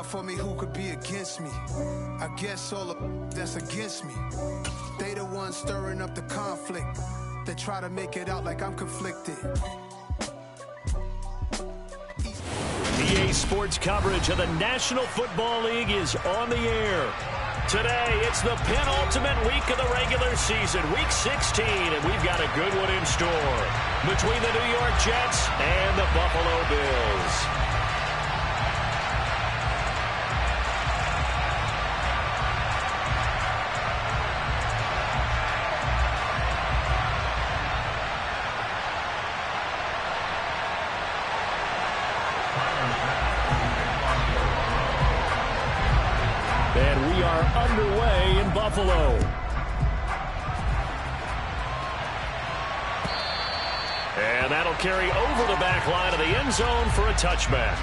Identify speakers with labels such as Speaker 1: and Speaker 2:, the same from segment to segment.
Speaker 1: out for me, who could be against me? I guess all the that's against me. They the ones stirring up the conflict. They try to make it out like I'm conflicted.
Speaker 2: EA Sports coverage of the National Football League is on the air. Today, it's the penultimate week of the regular season, Week 16, and we've got a good one in store between the New York Jets and the Buffalo Bills. And we are underway in Buffalo. And that'll carry over the back line of the end zone for a touchback.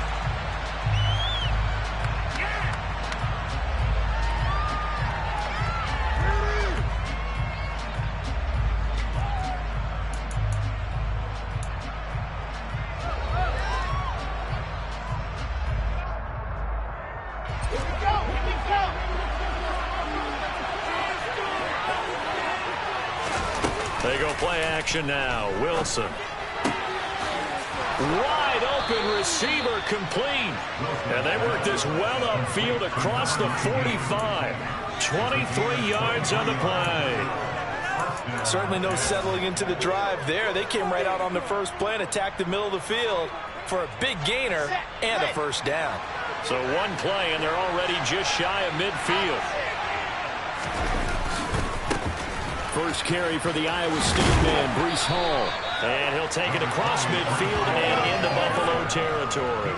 Speaker 2: They go play action now. Wilson. Wide open receiver complete. And they work this well upfield across the 45. 23 yards on the play.
Speaker 3: Certainly no settling into the drive there. They came right out on the first play and attacked the middle of the field for a big gainer and a first down.
Speaker 2: So one play and they're already just shy of midfield. First carry for the Iowa State man, Breece Hall. And he'll take it across midfield and into Buffalo territory.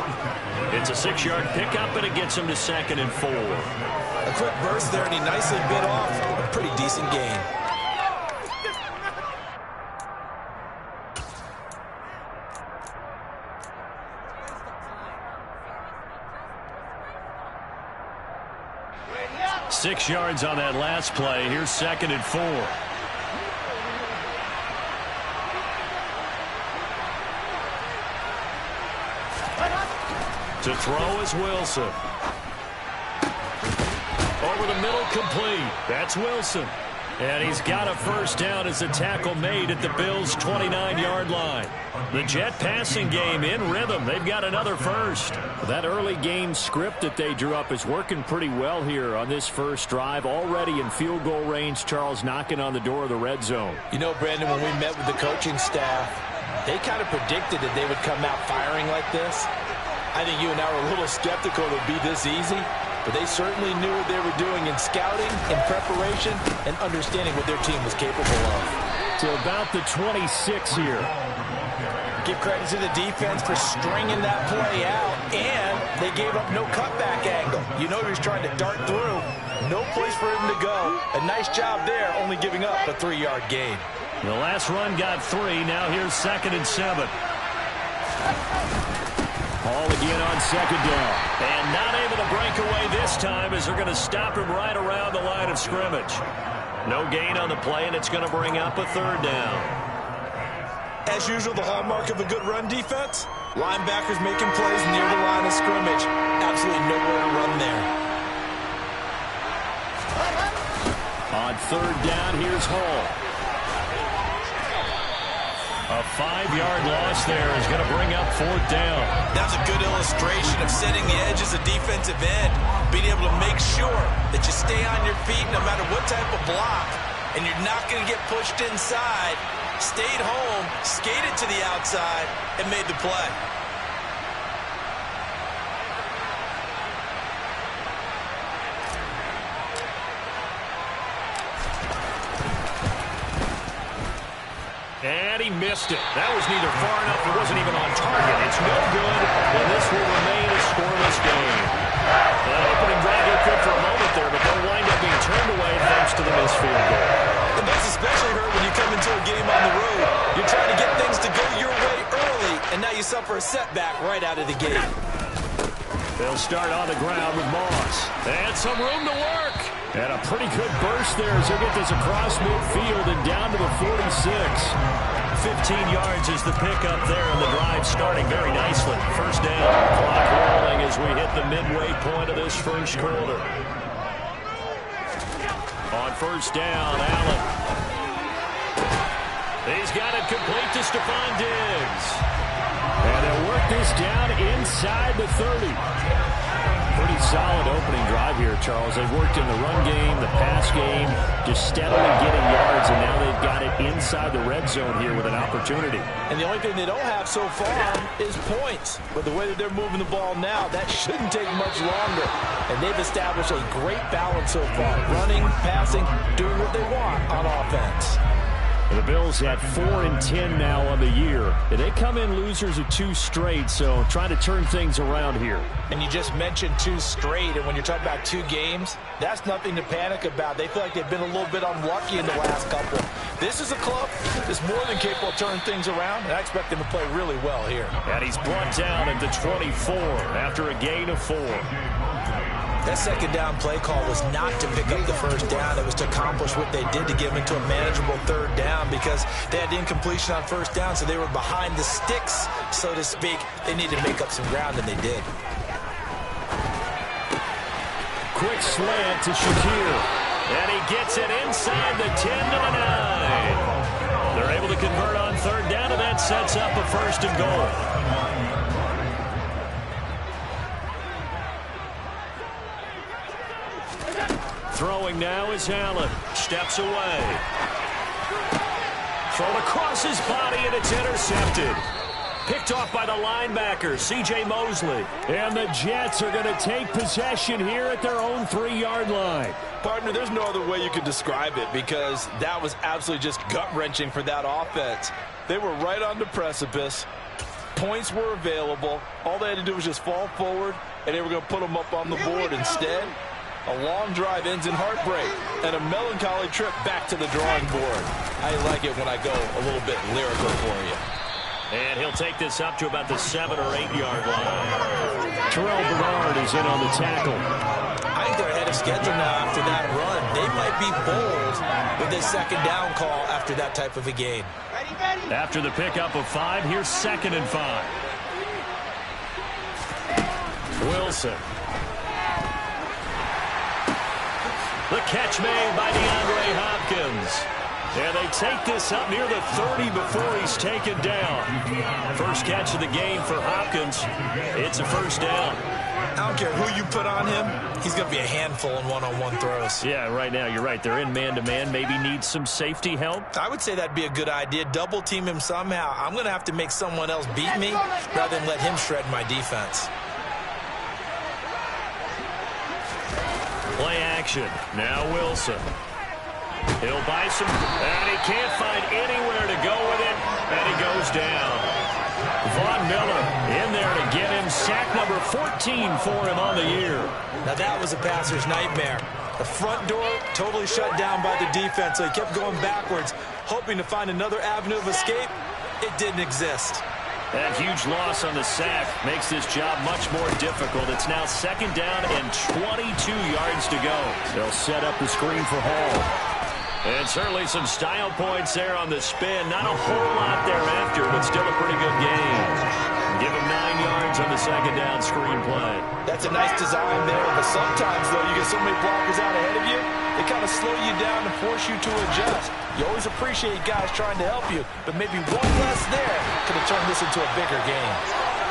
Speaker 2: It's a 6-yard pickup, and it gets him to 2nd and 4.
Speaker 3: A quick burst there, and he nicely bit off a pretty decent gain.
Speaker 2: Six yards on that last play. Here's 2nd and 4. To throw is Wilson. Over the middle, complete. That's Wilson. And he's got a first down as a tackle made at the Bills' 29-yard line. The Jet passing game in rhythm. They've got another first. That early game script that they drew up is working pretty well here on this first drive. Already in field goal range, Charles knocking on the door of the red zone.
Speaker 3: You know, Brandon, when we met with the coaching staff, they kind of predicted that they would come out firing like this. I think you and I were a little skeptical it would be this easy. But they certainly knew what they were doing in scouting, in preparation, and understanding what their team was capable of.
Speaker 2: To about the 26 here.
Speaker 3: Give credit to the defense for stringing that play out, and they gave up no cutback angle. You know he was trying to dart through. No place for him to go. A nice job there, only giving up a 3-yard gain.
Speaker 2: The last run got 3. Now here's 2nd and 7. Hall again on 2nd down. And not able to break away this time as they're going to stop him right around the line of scrimmage. No gain on the play, and it's going to bring up a 3rd down.
Speaker 3: As usual, the hallmark of a good run defense, linebackers making plays near the line of scrimmage. Absolutely nowhere to run there.
Speaker 2: On 3rd down, here's Hall. A 5-yard loss there is going to bring up 4th down.
Speaker 3: That's a good illustration of setting the edge as a defensive end, being able to make sure that you stay on your feet no matter what type of block, and you're not going to get pushed inside. Stayed home, skated to the outside, and made the play.
Speaker 2: And he missed it. That was neither far enough. It wasn't even on target. It's no good, and this will remain a scoreless game. That opening drive looked good for a moment there, but they'll wind up being turned away thanks to the missed field goal.
Speaker 3: And that's especially hurt when you come into a game on the road. You're trying to get things to go your way early, and now you suffer a setback right out of the gate.
Speaker 2: They'll start on the ground with Moss. And some room to work. And a pretty good burst there as they get this across midfield and down to the 46. 15 yards is the pickup there, and the drive starting very nicely. First down. Clock rolling as as we hit the midway point of this first quarter. On first down, Allen. He's got it complete to Stephon Diggs. And they'll work this down inside the 30. Pretty solid opening drive here, Charles. They've worked in the run game, the pass game, just steadily getting yards, and now they've got it inside the red zone here with an opportunity. And the only thing they don't have so far is points. But the way that they're moving the ball now, that shouldn't take much longer. And they've established a great balance so far. Running, passing, doing what they want on offense. The Bills at 4-10 now on the year. They come in losers of 2 straight, so trying to turn things around here. And you just mentioned 2 straight, and when you're talking about 2 games, that's nothing to panic about. They feel like they've been a little bit unlucky in the last couple. This is a club that's more than capable of turning things around, and I expect them to play really well here. And he's brought down at the 24 after a gain of 4. That second down play call was not to pick up the first down. It was to accomplish what they did to get them into a manageable third down because they had incompletion on first down, so they were behind the sticks, so to speak. They needed to make up some ground, and they did. Quick slant to Shakir. And he gets it inside the 10 to the 9. They're able to convert on third down, and that sets up a first and goal. Throwing now is Allen. Steps away. Thrown across his body, and it's intercepted. Picked off by the linebacker, C.J. Mosley. And the Jets are going to take possession here at their own 3-yard line.
Speaker 3: Partner, there's no other way you could describe it because that was absolutely just gut-wrenching for that offense. They were right on the precipice. Points were available. All they had to do was just fall forward, and they were going to put them up on the board. Instead, a long drive ends in heartbreak and a melancholy trip back to the drawing board. I like it when I go a little bit lyrical for you.
Speaker 2: And he'll take this up to about the 7 or 8 yard line. Terrell Bernard is in on the tackle.
Speaker 3: I think they're ahead of schedule now after that run. They might be bold with this second down call after that type of a game.
Speaker 2: After the pickup of 5, here's 2nd and 5. Wilson. The catch made by DeAndre Hopkins. And they take this up near the 30 before he's taken down. First catch of the game for Hopkins. It's a first down.
Speaker 3: I don't care who you put on him. He's going to be a handful in one-on-one throws.
Speaker 2: Yeah, right now, you're right. They're in man-to-man. Maybe needs some safety help.
Speaker 3: I would say that'd be a good idea. Double team him somehow. I'm going to have to make someone else beat me rather than let him shred my defense.
Speaker 2: Play action. Now Wilson. He'll buy some, and he can't find anywhere to go with it, and he goes down. Von Miller in there to get him sack number 14 for him on the year.
Speaker 3: Now that was a passer's nightmare. The front door totally shut down by the defense, so he kept going backwards, hoping to find another avenue of escape. It didn't exist.
Speaker 2: That huge loss on the sack makes this job much more difficult. It's now 2nd down and 22 yards to go. They'll set up the screen for Hall. And certainly some style points there on the spin. Not a whole lot thereafter, but still a pretty good game. Give him 9 yards on the 2nd down screen play. That's a nice design there, but sometimes, though, you get so many blockers out ahead of you, they kind of slow you down and force you to adjust. You always appreciate guys trying to help you, but maybe one less there could have turned this into a bigger game.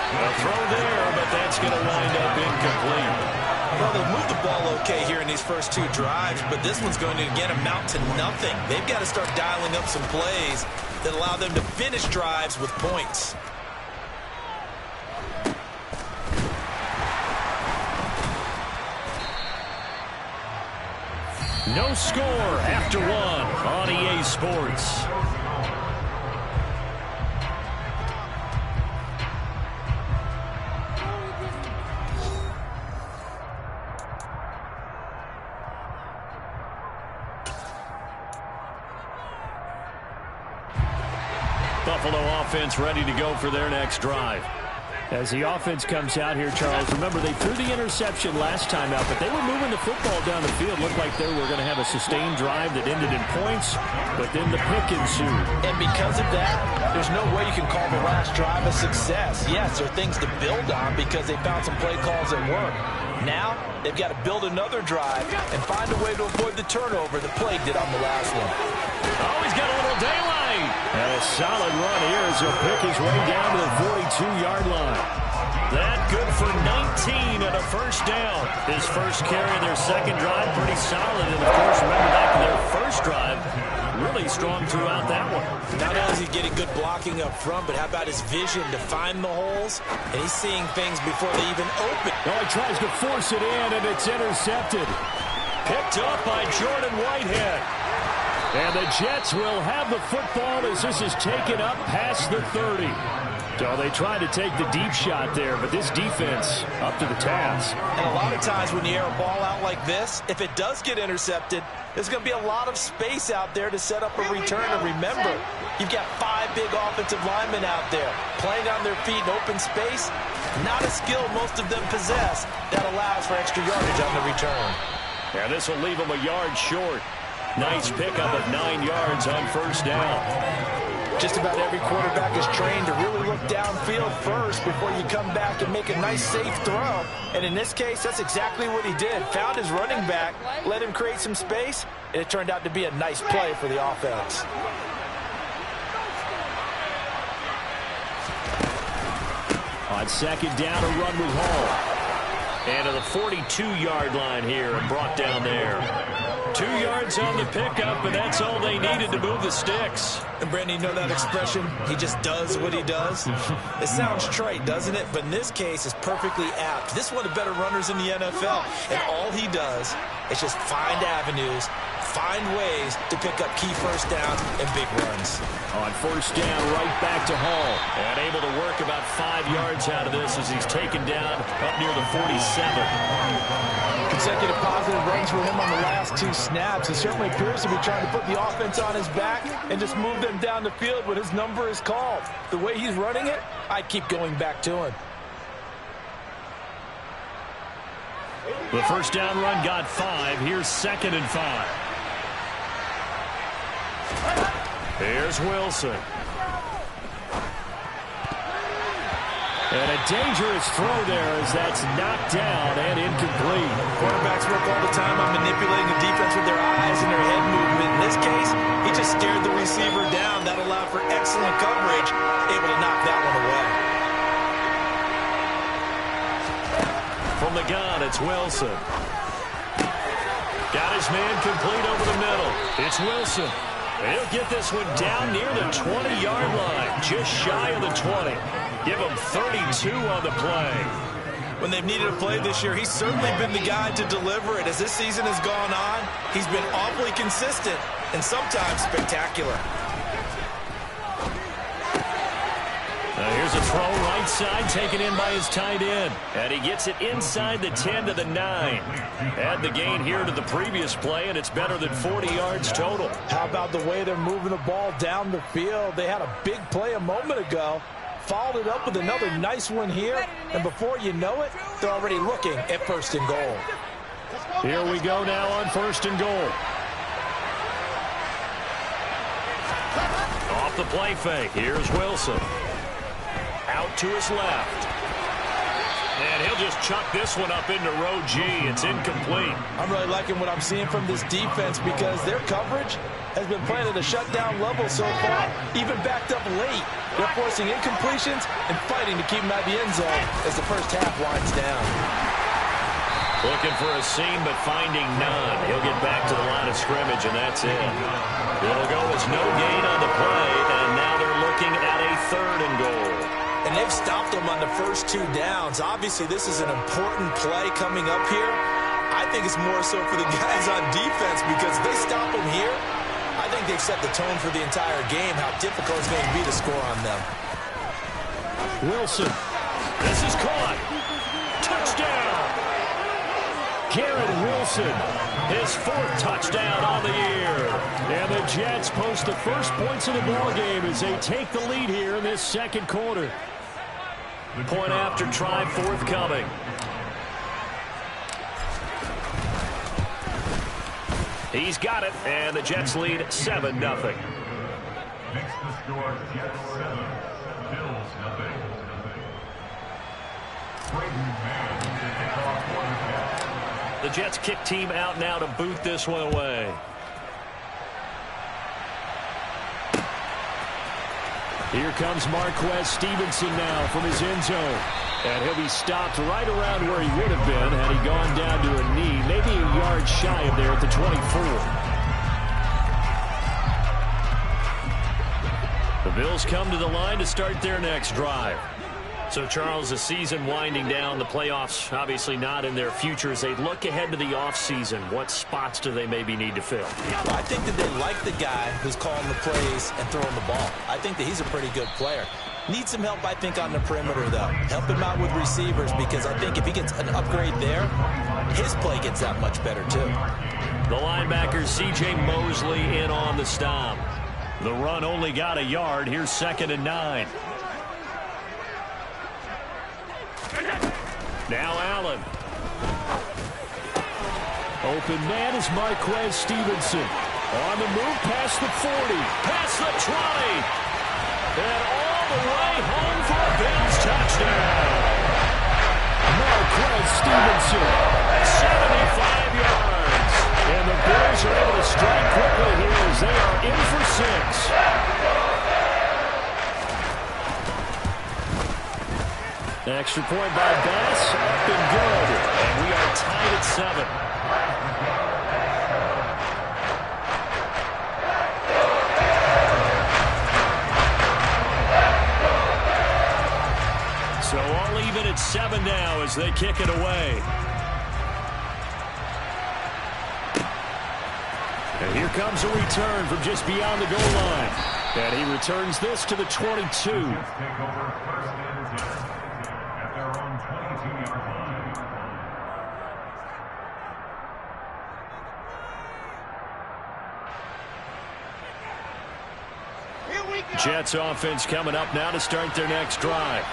Speaker 2: A throw there, but that's going to wind up incomplete. Well, they've moved the ball okay here in these first 2 drives, but this one's going to, again, amount to nothing. They've got to start dialing up some plays that allow them to finish drives with points. No score after 1 on EA Sports. Buffalo offense ready to go for their next drive. As the offense comes out here, Charles, remember they threw the interception last time out, but they were moving the football down the field. Looked like they were going to have a sustained drive that ended in points, but then the pick ensued.
Speaker 3: And because of that, there's no way you can call the last drive a success. Yes, there are things to build on because they found some play calls that work. Now, they've got to build another drive and find a way to avoid the turnover that plagued it on the last one.
Speaker 2: Oh, he's got a little daylight. And a solid run here as he'll pick his way down to the 42-yard line. That good for 19 and a first down. His first carry of their second drive, pretty solid. And, of course, remember back to their first drive, really strong throughout that one.
Speaker 3: Not only is he getting good blocking up front, but how about his vision to find the holes? And he's seeing things before they even open.
Speaker 2: Oh, he tries to force it in, and it's intercepted. Picked up by Jordan Whitehead. And the Jets will have the football as this is taken up past the 30. So they tried to take the deep shot there, but this defense up to the task.
Speaker 3: And a lot of times when you air a ball out like this, if it does get intercepted, there's going to be a lot of space out there to set up a return. And remember, you've got 5 big offensive linemen out there playing on their feet in open space. Not a skill most of them possess that allows for extra yardage on the return.
Speaker 2: Yeah, this will leave them a yard short. Nice pickup of 9 yards on first down.
Speaker 3: Just about every quarterback is trained to really look downfield first before you come back and make a nice, safe throw. And in this case, that's exactly what he did. Found his running back, let him create some space, and it turned out to be a nice play for the offense.
Speaker 2: On second down, a run with Hall. And to the 42-yard line here and brought down there. 2 yards on the pickup, and that's all they needed to move the sticks.
Speaker 3: And, Brandon, you know that expression, he just does what he does? It sounds trite, doesn't it? But in this case, it's perfectly apt. This is one of the better runners in the NFL, and all he does is just find avenues, find ways to pick up key first downs and big runs.
Speaker 2: On first down, right back to Hall. And able to work about 5 yards out of this as he's taken down up near the 47.
Speaker 3: Consecutive positive runs for him on the last 2 snaps. He certainly appears to be trying to put the offense on his back and just move them down the field when his number is called. The way he's running it, I'd keep going back to him.
Speaker 2: The first down run got 5. Here's 2nd and 5. Here's Wilson. And a dangerous throw there as that's knocked down and incomplete.
Speaker 3: Quarterbacks work all the time on manipulating the defense with their eyes and their head movement. In this case, he just scared the receiver down. That allowed for excellent coverage, able to knock that one away.
Speaker 2: From the gun, it's Wilson. Got his man complete over the middle. It's Wilson. He'll get this one down near the 20-yard line, just shy of the 20. Give him 32 on the play.
Speaker 3: When they've needed a play this year, he's certainly been the guy to deliver it. As this season has gone on, he's been awfully consistent and sometimes spectacular.
Speaker 2: Now here's a throw right side taken in by his tight end. And he gets it inside the 10 to the 9. Add the gain here to the previous play, and it's better than 40 yards total.
Speaker 3: How about the way they're moving the ball down the field? They had a big play a moment ago. Followed it up with another nice one here. And before you know it, they're already looking at 1st and goal.
Speaker 2: Here we go now on 1st and goal. Off the play fake. Here's Wilson. Out to his left. And he'll just chuck this one up into row G. It's incomplete.
Speaker 3: I'm really liking what I'm seeing from this defense because their coverage has been playing at a shutdown level so far, even backed up late. They're forcing incompletions and fighting to keep them out of the end zone as the first half winds down.
Speaker 2: Looking for a seam, but finding none. He'll get back to the line of scrimmage, and that's it. It'll go as no gain on the play, and now they're looking at a 3rd and goal.
Speaker 3: And they've stopped them on the first 2 downs. Obviously, this is an important play coming up here. I think it's more so for the guys on defense because if they stop them here, I think they've set the tone for the entire game, how difficult it's going to be to score on them.
Speaker 2: Wilson. This is caught. Touchdown. Garrett Wilson, his 4th touchdown on the year. And the Jets post the first points of the ball game as they take the lead here in this 2nd quarter. Point after try forthcoming. He's got it, and the Jets lead 7-0.
Speaker 4: Next to score, Jets 7, Bills 0.
Speaker 2: The Jets kick team out now to boot this one away. Here comes Marquez Stevenson now from his end zone. And he'll be stopped right around where he would have been had he gone down to a knee, maybe a yard shy of there at the 24. The Bills come to the line to start their next drive. So, Charles, the season winding down, the playoffs obviously not in their future. As they look ahead to the offseason, what spots do they maybe need to fill?
Speaker 3: Well, I think that they like the guy who's calling the plays and throwing the ball. I think that he's a pretty good player. Needs some help, I think, on the perimeter, though. Help him out with receivers, because I think if he gets an upgrade there, his play gets that much better, too.
Speaker 2: The linebacker, C.J. Mosley, in on the stop. The run only got a yard. Here's 2nd and 9. Now Allen. Open man is Marquez Stevenson. On the move past the 40. Past the 20. And all the way home for a Bills touchdown. Marquez Stevenson. 75 yards. And the Bills are able to strike quickly here as they are in for 6. Extra point by Bass, up and good. And we are tied at 7. So all even at 7 now as they kick it away. And here comes a return from just beyond the goal line. And he returns this to the 22. Jets offense coming up now to start their next drive.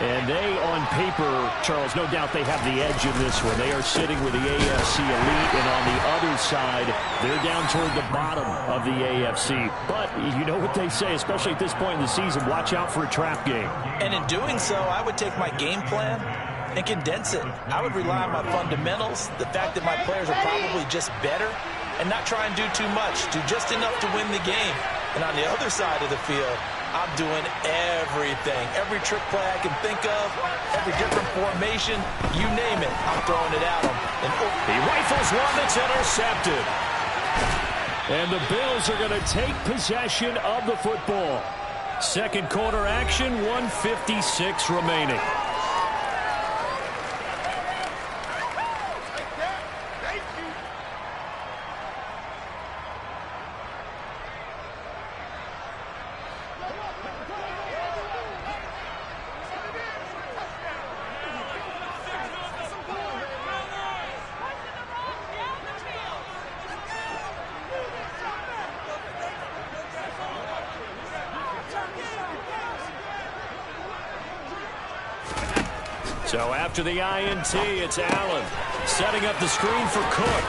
Speaker 2: And they, on paper, Charles, no doubt they have the edge in this one. They are sitting with the AFC elite, and on the other side, they're down toward the bottom of the AFC. But you know what they say, especially at this point in the season, watch out for a trap game.
Speaker 3: And in doing so, I would take my game plan and condense it. I would rely on my fundamentals, the fact that my players are probably just better, and not try and do too much, do just enough to win the game. And on the other side of the field, I'm doing everything. Every trick play I can think of, every different formation, you name it, I'm throwing it at him. And
Speaker 2: he rifles one that's intercepted. And the Bills are going to take possession of the football. Second quarter action, 1:56 remaining. So after the INT, it's Allen setting up the screen for Cook.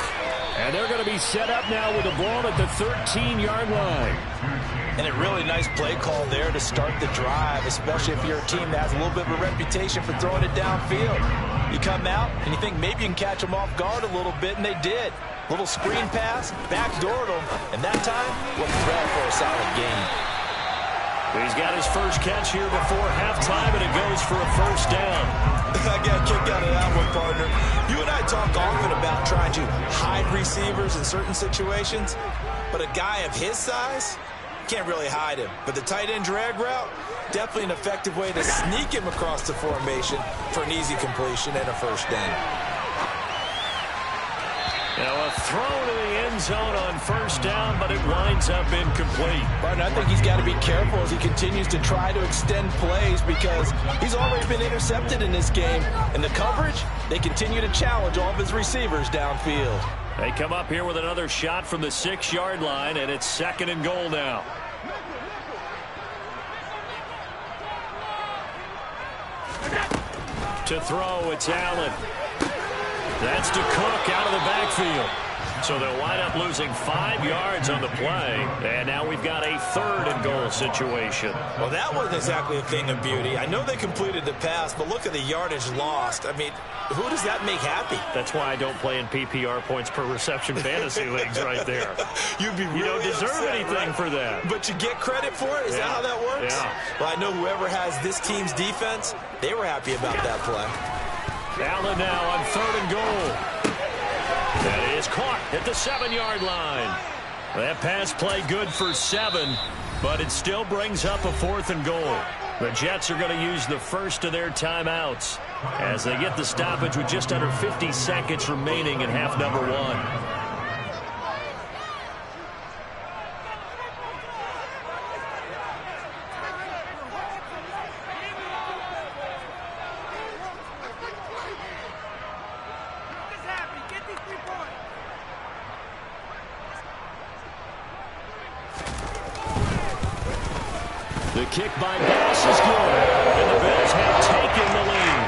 Speaker 2: And they're going to be set up now with the ball at the 13-yard line.
Speaker 3: And a really nice play call there to start the drive, especially if you're a team that has a little bit of a reputation for throwing it downfield. You come out and you think maybe you can catch them off guard a little bit, and they did. Little screen pass, backdoored them, and that time, what a threat for a solid game.
Speaker 2: He's got his first catch here before halftime, and it goes for a first down.
Speaker 3: I got a kick out of that one, partner. You and I talk often about trying to hide receivers in certain situations, but a guy of his size can't really hide him. But the tight end drag route, definitely an effective way to sneak him across the formation for an easy completion and a first down.
Speaker 2: Now a throw to the end zone on first down, but it winds up incomplete.
Speaker 3: But I think he's got to be careful as he continues to try to extend plays, because he's already been intercepted in this game. And the coverage, they continue to challenge all of his receivers downfield.
Speaker 2: They come up here with another shot from the 6-yard line, and it's 2nd and goal now. To throw, it's Allen. That's to Cook out of the backfield. So they'll wind up losing 5 yards on the play. And now we've got a 3rd and goal situation.
Speaker 3: Well, that wasn't exactly a thing of beauty. I know they completed the pass, but look at the yardage lost. I mean, who does that make happy?
Speaker 2: That's why I don't play in PPR points per reception fantasy leagues right there.
Speaker 3: You'd be really
Speaker 2: You don't deserve
Speaker 3: upset,
Speaker 2: anything
Speaker 3: right?
Speaker 2: for that.
Speaker 3: But you get credit for it? Is that how that works?
Speaker 2: Yeah.
Speaker 3: Well, I know whoever has this team's defense, they were happy about that play.
Speaker 2: Allen now on 3rd and goal. That is caught at the 7-yard line. That pass play good for 7, but it still brings up a 4th and goal. The Jets are going to use the first of their timeouts as they get the stoppage with just under 50 seconds remaining in half number 1. The kick by Bass is good, and the Bills have taken the lead.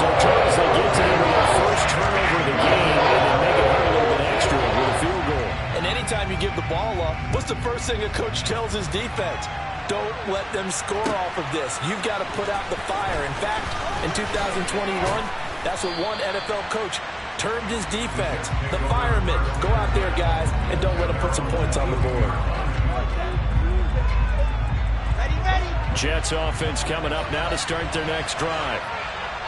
Speaker 2: So, Charles, they get to their first turnover of the game, and they make it hurt a little bit extra with a field goal.
Speaker 3: And anytime you give the ball up, what's the first thing a coach tells his defense? Don't let them score off of this. You've got to put out the fire. In fact, in 2021, that's what one NFL coach termed his defense. The firemen. Go out there, guys, and don't let them put some points on the board.
Speaker 2: Jets offense coming up now to start their next drive.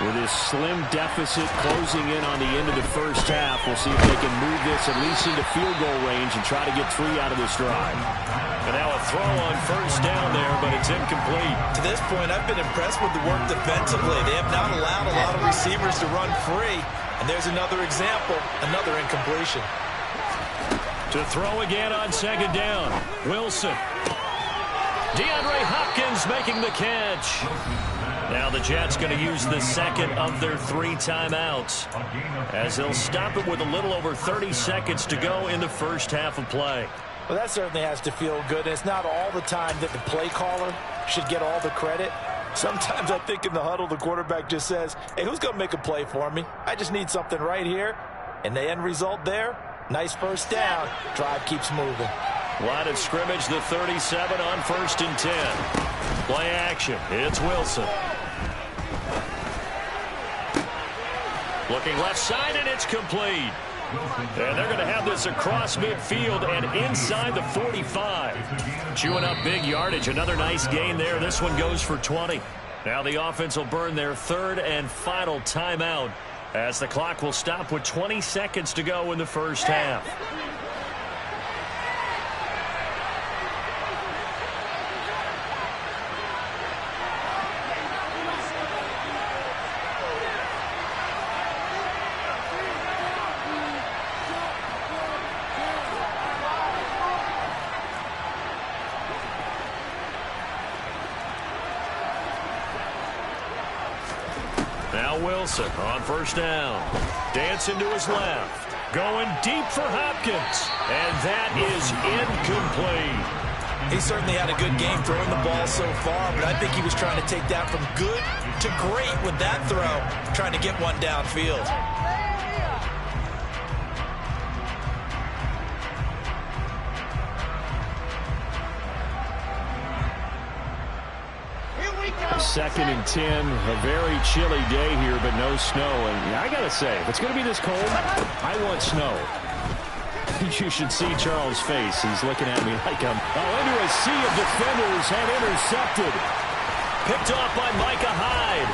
Speaker 2: With this slim deficit closing in on the end of the first half, we'll see if they can move this at least into field goal range and try to get 3 out of this drive. And now a throw on first down there, but it's incomplete.
Speaker 3: To this point, I've been impressed with the work defensively. They have not allowed a lot of receivers to run free. And there's another example, another incompletion.
Speaker 2: To throw again on 2nd down. Wilson. DeAndre Hopkins making the catch. Now the Jets going to use the 2nd of their 3 timeouts as they'll stop it with a little over 30 seconds to go in the first half of play.
Speaker 3: Well, that certainly has to feel good. It's not all the time that the play caller should get all the credit. Sometimes I think in the huddle, the quarterback just says, hey, who's going to make a play for me? I just need something right here. And the end result there, nice first down. Drive keeps moving.
Speaker 2: Line of scrimmage, the 37 on 1st and 10. Play action. It's Wilson. Looking left side, and it's complete. And they're going to have this across midfield and inside the 45. Chewing up big yardage. Another nice gain there. This one goes for 20. Now the offense will burn their 3rd and final timeout as the clock will stop with 20 seconds to go in the first half. Wilson on first down. Dancing to his left. Going deep for Hopkins. And that is incomplete.
Speaker 3: He certainly had a good game throwing the ball so far, but I think he was trying to take that from good to great with that throw, trying to get one downfield.
Speaker 2: Second and 10, a very chilly day here, but no snow. And I got to say, if it's going to be this cold, I want snow. You should see Charles' face. He's looking at me like I'm into a sea of defenders and intercepted. Picked off by Micah Hyde.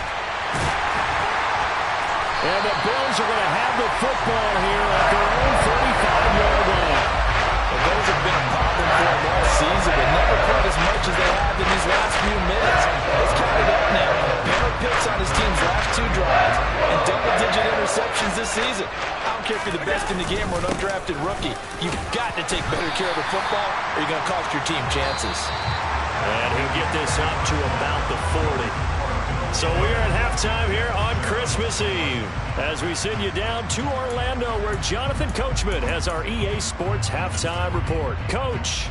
Speaker 2: And the Bills are going to have the football here at their own 35-yard line.
Speaker 3: Well, those have been a problem for them all season, but never quite as much as they have in these last few minutes. It's counted up now. Pair of picks on his team's last 2 drives and double-digit interceptions this season. I don't care if you're the best in the game or an undrafted rookie. You've got to take better care of the football or you're going to cost your team chances.
Speaker 2: And he'll get this up to about the 40. So we are at halftime here on Christmas Eve as we send you down to Orlando where Jonathan Coachman has our EA Sports Halftime Report. Coach.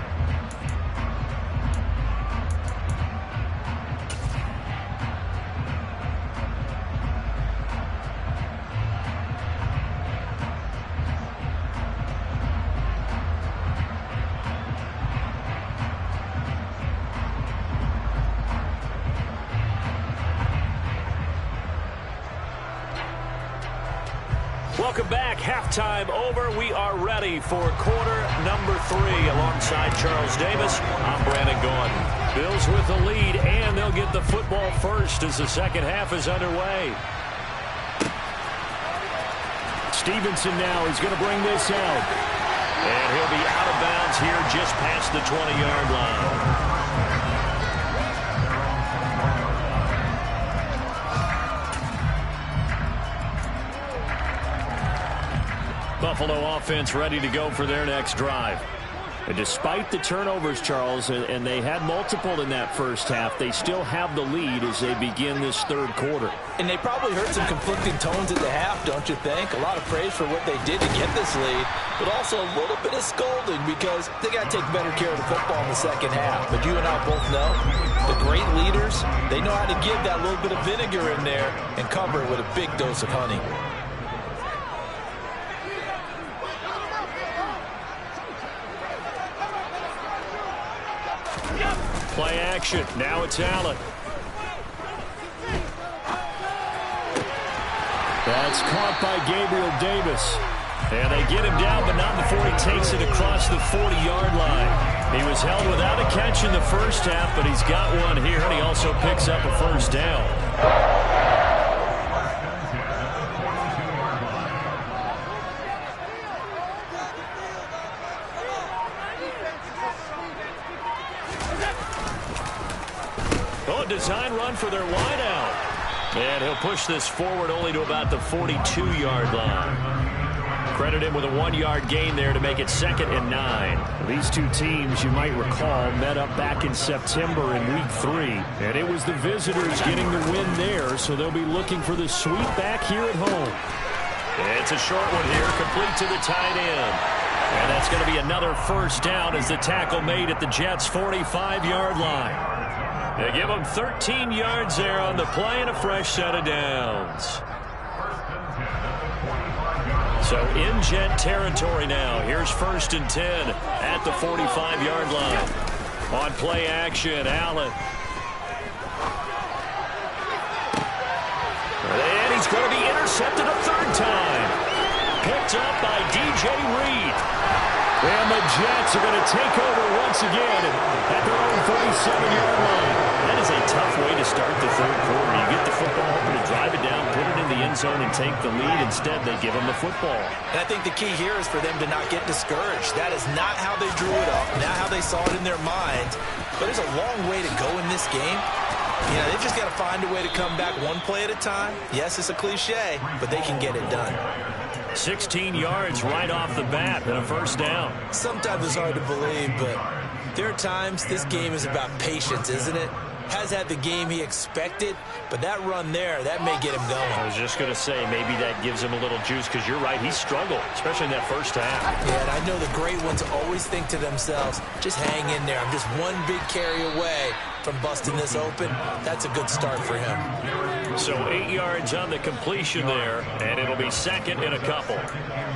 Speaker 2: Welcome back. Halftime over. We are ready for quarter number 3. Alongside Charles Davis, I'm Brandon Gordon. Bills with the lead, and they'll get the football first as the second half is underway. Stevenson now is going to bring this out. And he'll be out of bounds here just past the 20-yard line. Buffalo offense ready to go for their next drive. And despite the turnovers, Charles, and they had multiple in that first half, they still have the lead as they begin this third quarter.
Speaker 3: And they probably heard some conflicting tones at the half, don't you think? A lot of praise for what they did to get this lead, but also a little bit of scolding because they got to take better care of the football in the second half. But you and I both know the great leaders, they know how to give that little bit of vinegar in there and cover it with a big dose of honey.
Speaker 2: Play action. Now it's Allen. That's caught by Gabriel Davis. And they get him down, but not before he takes it across the 40-yard line. He was held without a catch in the first half, but he's got one here, and he also picks up a first down. Design run for their wideout. And he'll push this forward only to about the 42-yard line. Credit him with a 1-yard gain there to make it 2nd and 9. These two teams, you might recall, met up back in September in Week 3. And it was the visitors getting the win there, so they'll be looking for the sweep back here at home. It's a short one here, complete to the tight end. And that's going to be another first down as the tackle made at the Jets' 45-yard line. They give them 13 yards there on the play and a fresh set of downs. So in Jet territory now. Here's 1st and 10 at the 45-yard line. On play action, Allen. And he's going to be intercepted a 3rd time. Picked up by DJ Reed. And the Jets are going to take over once again at their own 47-yard line. That is a tough way to start the third quarter. You get the football, hoping to drive it down, put it in the end zone, and take the lead. Instead, they give them the football.
Speaker 3: And I think the key here is for them to not get discouraged. That is not how they drew it up, not how they saw it in their minds. But there's a long way to go in this game. You know, they've just got to find a way to come back one play at a time. Yes, it's a cliche, but they can get it done.
Speaker 2: 16 yards right off the bat and a first down.
Speaker 3: Sometimes it's hard to believe, but there are times this game is about patience, isn't it? Has had the game he expected, but that run there, that may get him going.
Speaker 2: I was just going to say, maybe that gives him a little juice, because you're right, he struggled, especially in that first half.
Speaker 3: Yeah, and I know the great ones always think to themselves, just hang in there. I'm just one big carry away from busting this open. That's a good start for him.
Speaker 2: So 8 yards on the completion there, and it'll be 2nd and a couple.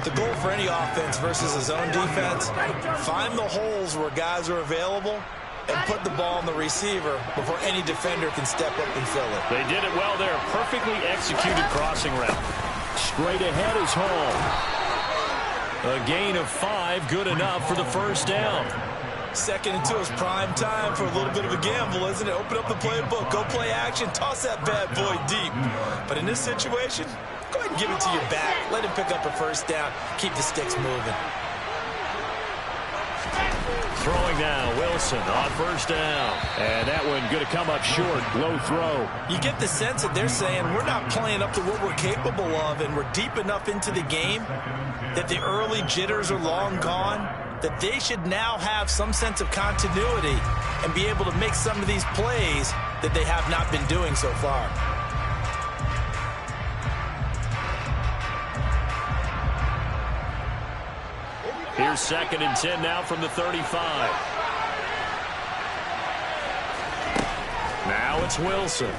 Speaker 3: The goal for any offense versus his own defense, find the holes where guys are available and put the ball on the receiver before any defender can step up and fill it.
Speaker 2: They did it well there. Perfectly executed crossing route. Straight ahead is Hall. A gain of 5, good enough for the first down.
Speaker 3: 2nd and 2 is prime time for a little bit of a gamble, isn't it? Open up the playbook, go play action, toss that bad boy deep. But in this situation, go ahead and give it to your back. Let him pick up a first down. Keep the sticks moving.
Speaker 2: Throwing now, Wilson on first down. And that one going to come up short, low throw.
Speaker 3: You get the sense that they're saying we're not playing up to what we're capable of, and we're deep enough into the game that the early jitters are long gone, that they should now have some sense of continuity and be able to make some of these plays that they have not been doing so far.
Speaker 2: Here's 2nd and 10 now from the 35. Now it's Wilson.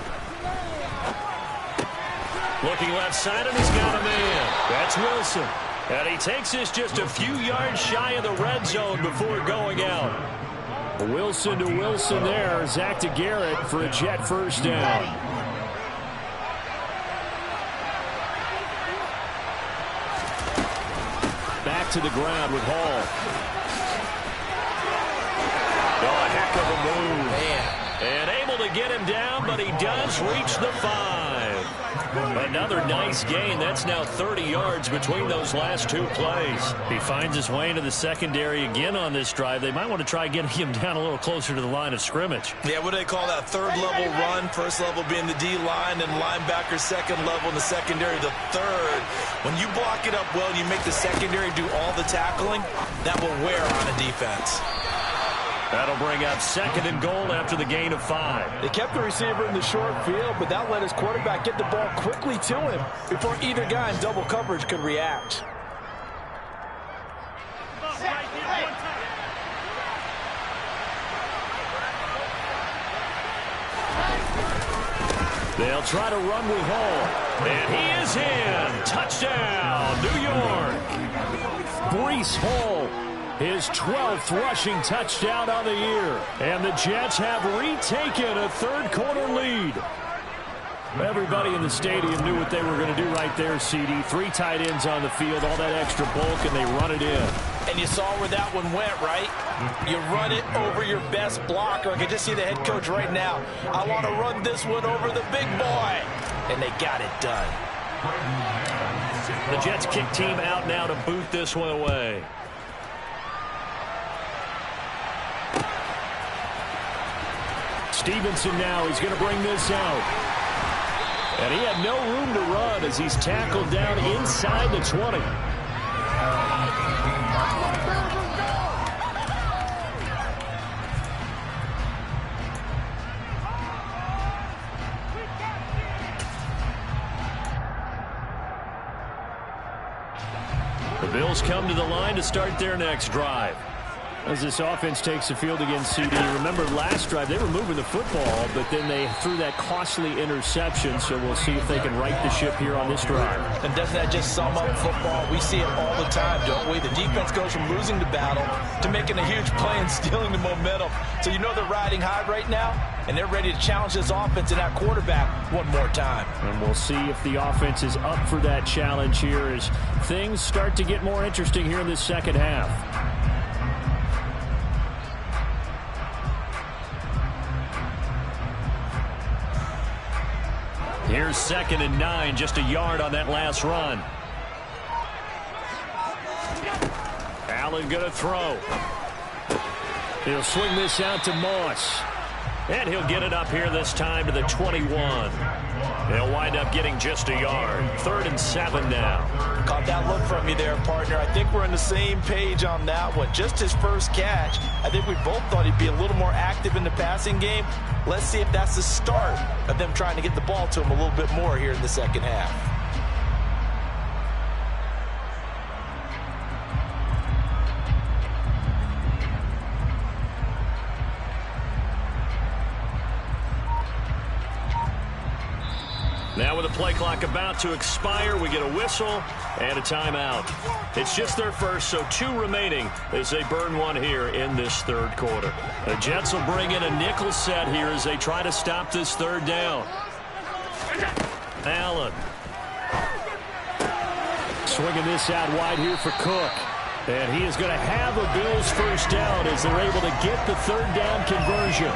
Speaker 2: Looking left side, and he's got a man. That's Wilson. And he takes this just a few yards shy of the red zone before going out. Wilson to Wilson there. Zach to Garrett for a Jet first down. knocked to the ground with Hall. Oh, a heck of a move.
Speaker 3: Man.
Speaker 2: And able to get him down, but he does reach the 5. Another nice gain. That's now 30 yards between those last 2 plays. He finds his way into the secondary again on this drive. They might want to try getting him down a little closer to the line of scrimmage.
Speaker 3: Yeah, what do they call that? Third level run. First level being the D-line, and linebacker second level, and the secondary the third. When you block it up well and you make the secondary do all the tackling, that will wear on a defense.
Speaker 2: That'll bring up 2nd and goal after the gain of 5.
Speaker 3: They kept the receiver in the short field, but that let his quarterback get the ball quickly to him before either guy in double coverage could react.
Speaker 2: They'll try to run with Hall. And he is in. Touchdown, New York. Breece Hall, his 12th rushing touchdown on the year. And the Jets have retaken a third-quarter lead. Everybody in the stadium knew what they were going to do right there, CD. 3 tight ends on the field, all that extra bulk, and they run it in.
Speaker 3: And you saw where that one went, right? You run it over your best blocker. I can just see the head coach right now. I want to run this one over the big boy. And they got it done.
Speaker 2: The Jets kick team out now to boot this one away. Stevenson now, he's going to bring this out. And he had no room to run as he's tackled down inside the 20. The Bills come to the line to start their next drive. As this offense takes the field against CD. Remember last drive, they were moving the football, but then they threw that costly interception, so we'll see if they can right the ship here on this drive.
Speaker 3: And doesn't that just sum up football? We see it all the time, don't we? The defense goes from losing the battle to making a huge play and stealing the momentum. So you know they're riding high right now, and they're ready to challenge this offense and that quarterback one more time.
Speaker 2: And we'll see if the offense is up for that challenge here as things start to get more interesting here in this second half. Here's 2nd and 9, just a yard on that last run. Allen going to throw. He'll swing this out to Moss. And he'll get it up here this time to the 21. They'll wind up getting just a yard. 3rd and 7 now.
Speaker 3: Caught that look from you there, partner. I think we're on the same page on that one. Just his first catch. I think we both thought he'd be a little more active in the passing game. Let's see if that's the start of them trying to get the ball to him a little bit more here in the second half.
Speaker 2: Now with the play clock about to expire, we get a whistle and a timeout. It's just their first, so 2 remaining as they burn one here in this third quarter. The Jets will bring in a nickel set here as they try to stop this third down. Allen. Swinging this out wide here for Cook. And he is going to have a Bills first down as they're able to get the third down conversion.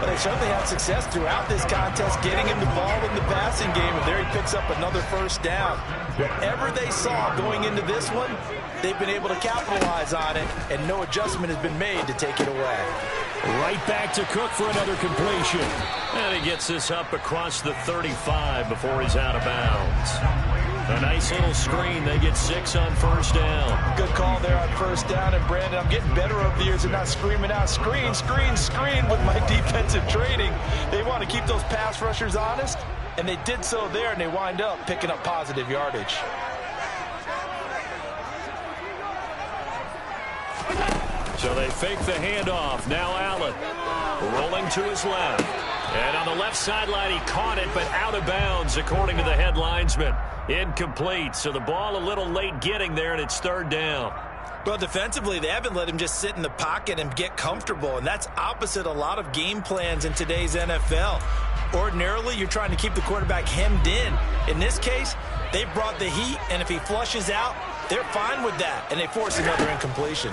Speaker 3: But they certainly had success throughout this contest, getting him the ball in the passing game, and there he picks up another first down. Whatever they saw going into this one, they've been able to capitalize on it, and no adjustment has been made to take it away.
Speaker 2: Right back to Cook for another completion. And he gets this up across the 35 before he's out of bounds. A nice little screen. They get 6 on first down.
Speaker 3: Good call there on first down. And, Brandon, I'm getting better over the years and not screaming out, screen, screen, screen with my defensive training. They want to keep those pass rushers honest, and they did so there, and they wind up picking up positive yardage.
Speaker 2: So they fake the handoff. Now Allen rolling to his left. And on the left sideline, he caught it, but out of bounds, according to the head linesman. Incomplete. So the ball a little late getting there, and it's third down.
Speaker 3: Well, defensively, they haven't let him just sit in the pocket and get comfortable, and that's opposite a lot of game plans in today's NFL. Ordinarily, you're trying to keep the quarterback hemmed in. In this case, they brought the heat, and if he flushes out, they're fine with that, and they force another incompletion.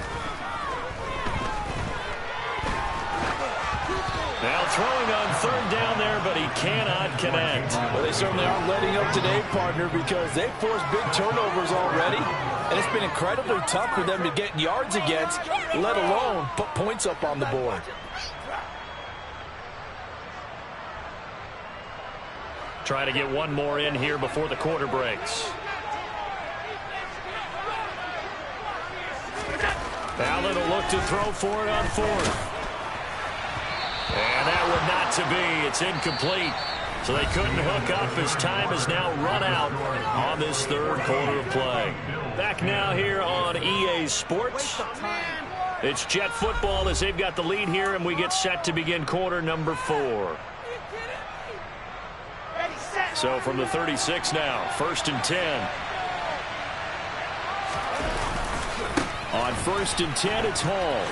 Speaker 2: Now throwing on third down there, but he cannot connect.
Speaker 3: Well, they certainly aren't letting up today, partner, because they've forced big turnovers already, and it's been incredibly tough for them to get yards against, let alone put points up on the board.
Speaker 2: Try to get one more in here before the quarter breaks. Allen will look to throw for it on fourth. And that would not to be. It's incomplete. So they couldn't hook up as time has now run out on this third quarter of play. Back now here on EA Sports. It's Jet football as they've got the lead here, and we get set to begin quarter number 4. So from the 36 now, 1st and 10. On 1st and 10, it's Hall.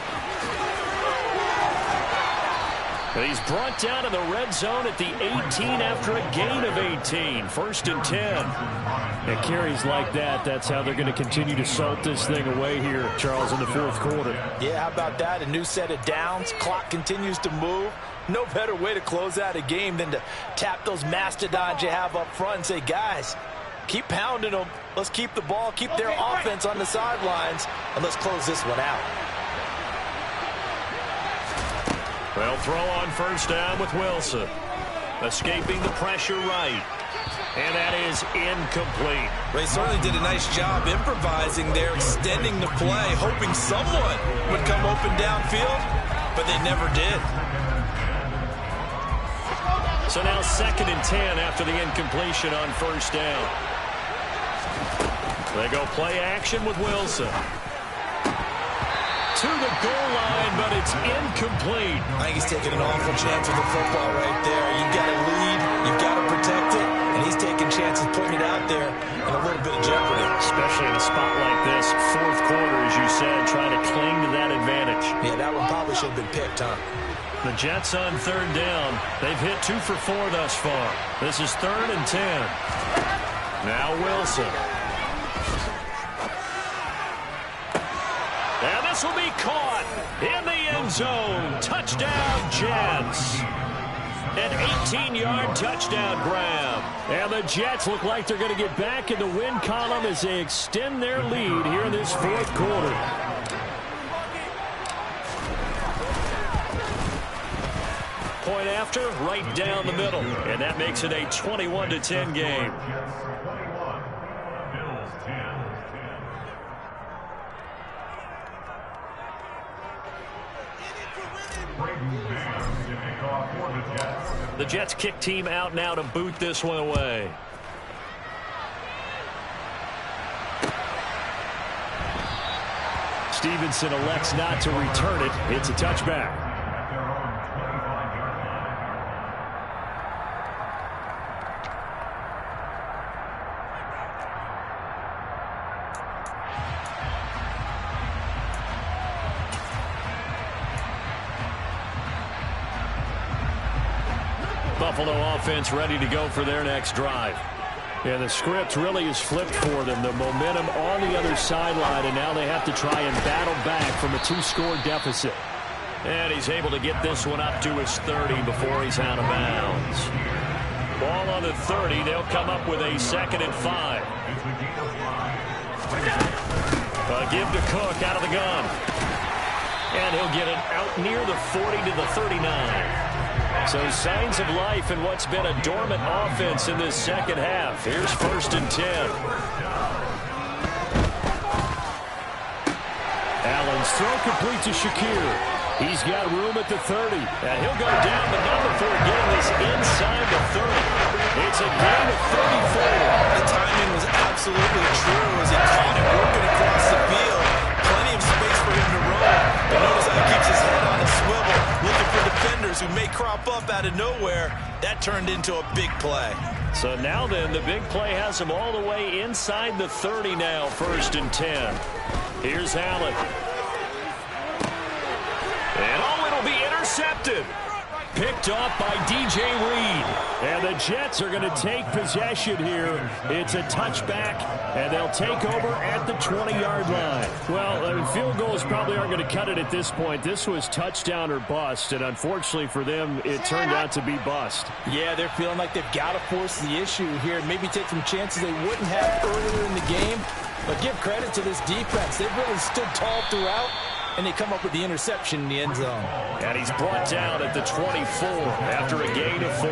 Speaker 2: And he's brought down in the red zone at the 18 after a gain of 18. 1st and 10. And carries like that, that's how they're going to continue to salt this thing away here, Charles, in the 4th quarter.
Speaker 3: Yeah, how about that? A new set of downs. Clock continues to move. No better way to close out a game than to tap those mastodons you have up front and say, guys, keep pounding them. Let's keep the ball, keep their offense on the sidelines, and let's close this one out.
Speaker 2: Well, throw on 1st down with Wilson. Escaping the pressure right. And that is incomplete.
Speaker 3: They certainly did a nice job improvising there, extending the play, hoping someone would come open downfield, but they never did.
Speaker 2: So now 2nd and 10 after the incompletion on 1st down. They go play action with Wilson. To the goal line, but it's incomplete.
Speaker 3: I think he's taking an awful chance with the football right there. You've got to lead, you've got to protect it, and he's taking chances putting it out there in a little bit of jeopardy.
Speaker 2: Especially in a spot like this, 4th quarter, as you said, trying to cling to that advantage.
Speaker 3: Yeah, that one probably should have been picked, huh?
Speaker 2: The Jets on 3rd down. They've hit 2 for 4 thus far. This is 3rd and 10. Now Wilson. And this will be caught in the end zone. Touchdown, Jets. An 18-yard touchdown grab. And the Jets look like they're going to get back in the win column as they extend their lead here in this 4th quarter. Point after, right down the middle. And that makes it a 21-10 game. The Jets kick team out now to boot this one away. Stevenson elects not to return it. It's a touchback. Buffalo offense ready to go for their next drive. And the script really is flipped for them. The momentum on the other sideline, and now they have to try and battle back from a 2-score deficit. And he's able to get this one up to his 30 before he's out of bounds. Ball on the 30. They'll come up with a 2nd and 5. Give to Cook out of the gun. And he'll get it out near the 40 to the 39. So signs of life in what's been a dormant offense in this 2nd half. Here's 1st and 10. Allen's throw complete to Shakir. He's got room at the 30. And he'll go down the number before getting this inside the 30. It's a gain of 34.
Speaker 3: The timing was absolutely true as he caught it working across the field. Plenty of space for him to run. But notice how he keeps his head on a swivel, looking for defenders who may crop up out of nowhere. That turned into a big play.
Speaker 2: So now then, the big play has him all the way inside the 30 now, 1st and 10. Here's Allen. And it'll be intercepted. Picked off by DJ Reed. And the Jets are going to take possession here. It's a touchback, and they'll take over at the 20-yard line. Well, field goals probably aren't going to cut it at this point. This was touchdown or bust, and unfortunately for them, it turned out to be bust.
Speaker 3: Yeah, they're feeling like they've got to force the issue here, maybe take some chances they wouldn't have earlier in the game. But give credit to this defense. They've really stood tall throughout, and they come up with the interception in the end zone.
Speaker 2: And he's brought down at the 24 after a gain of 4.